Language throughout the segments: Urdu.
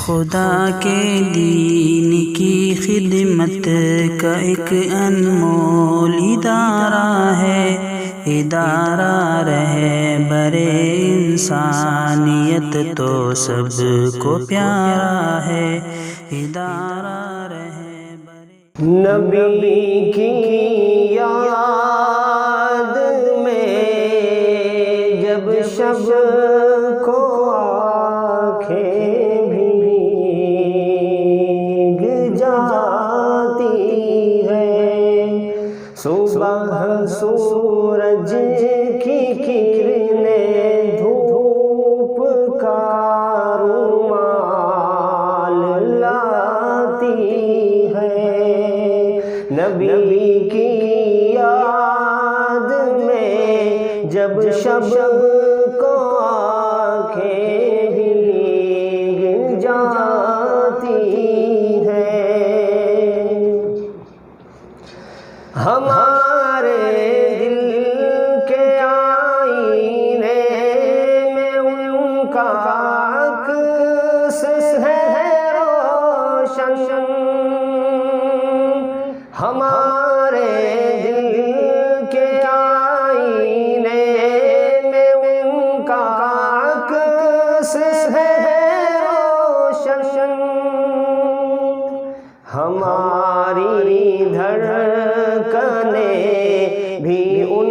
خدا کے دین کی خدمت کا ایک انمول ادارہ ہے، ادارہ رہبر انسانیت تو سب کو پیارا ہے، ادارہ رہبر نبی کی یاد میں جب شب کو آنکھیں بھیگ جاتی ہے، صبح سورج کی کرنیں دھوپ کا رومال لاتی ہے، نبی کی یاد میں جب شب کو آنکھیں بھیگ جاتی ہیں، ہمارے دل کے آئینے میں ان کا عکس ہے روشن، ہمارے دل کے آئینے میں ان کا عکس ہے روشن، ہماری دھڑکنیں بھی ان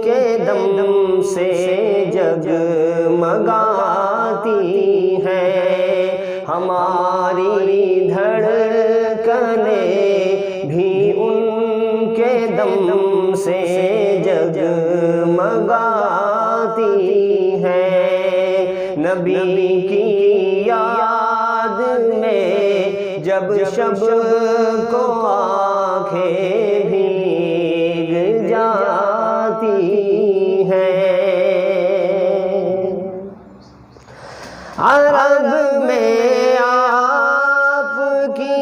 کے دم سے جگمگاتی ہیں، ہماری دھڑکنیں بھی ان کے دم سے جگمگاتی ہیں، نبی کی یاد میں جب شب کو آنکھیں بھیگ جاتی ہیں، عرب میں آپ کی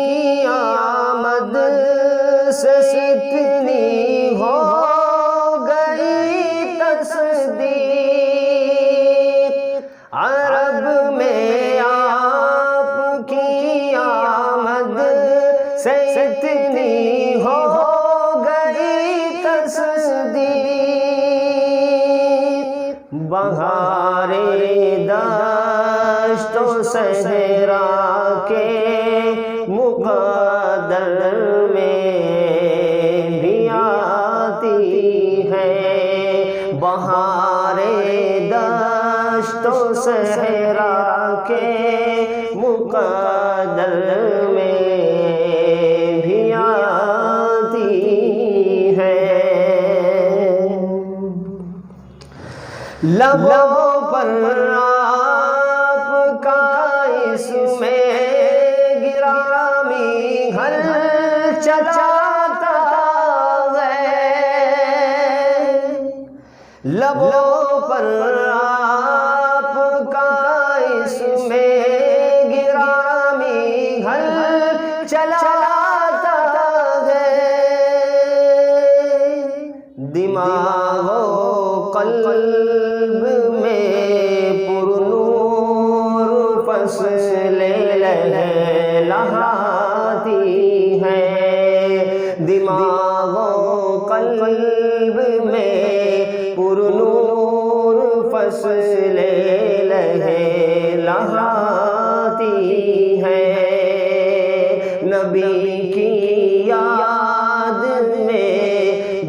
آمد سے اتنی ہو گئی تصدیق، عرب میں آپ کی آمد سے اتنی ہو گئی تصدیق، بہار دشت و صحرا کے مقدر میں بھی آتی ہے، بہار دشت و صحرا کے مقدر میں بھی آتی ہے، لبوں پر آپ کا اسم گرامی گھر چلاتا ہے، لبوں پر آپ کا اسم گرامی گھر چلاتا ہے، دماغ و قلب میں پرنور فصلیں لہلاتی ہیں، دماغ و قلب میں پرنور فصلیں لہلاتی ہیں، نبی کی یاد میں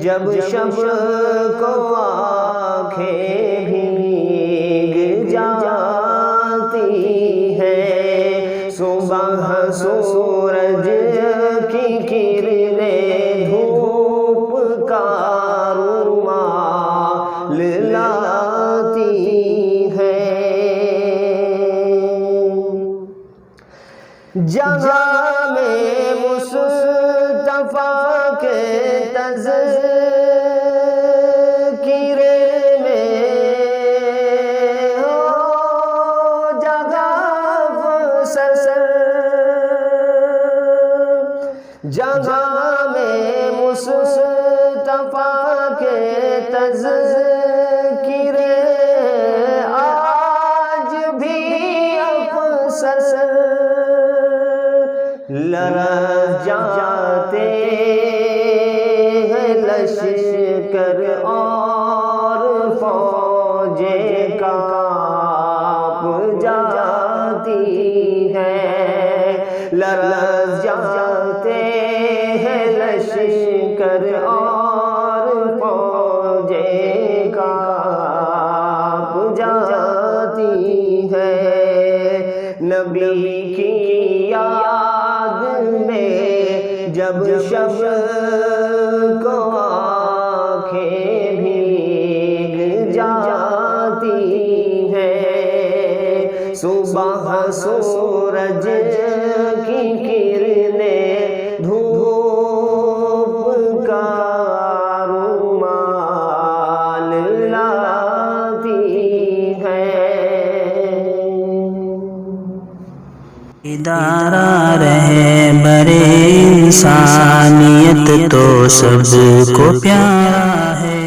جب شب کو آنکھیں بھیگ جاتی ہیں، صبح سورج کی کرنیں دھوپ کا رومال لاتی ہیں، جہاں میں مصطفیٰ کے تذکرے میں ہو جگہ افسر، جہاں میں مصطفیٰ کے تذکرے آج بھی افسر لرز جاتے ہیں لشکر اور فوجیں کانپ جاتی ہیں، لرز جاتے ہیں لشکر اور فوجیں کانپ جاتی ہیں۔ نبی کی یاد میں جب شب کو آنکھیں بھیگ جاتی ہیں، صبح سورج کی کرنیں دھوپ کا رومال لاتی ہیں۔ ادارہ رہبر انسانیت تو سب کو پیارا ہے،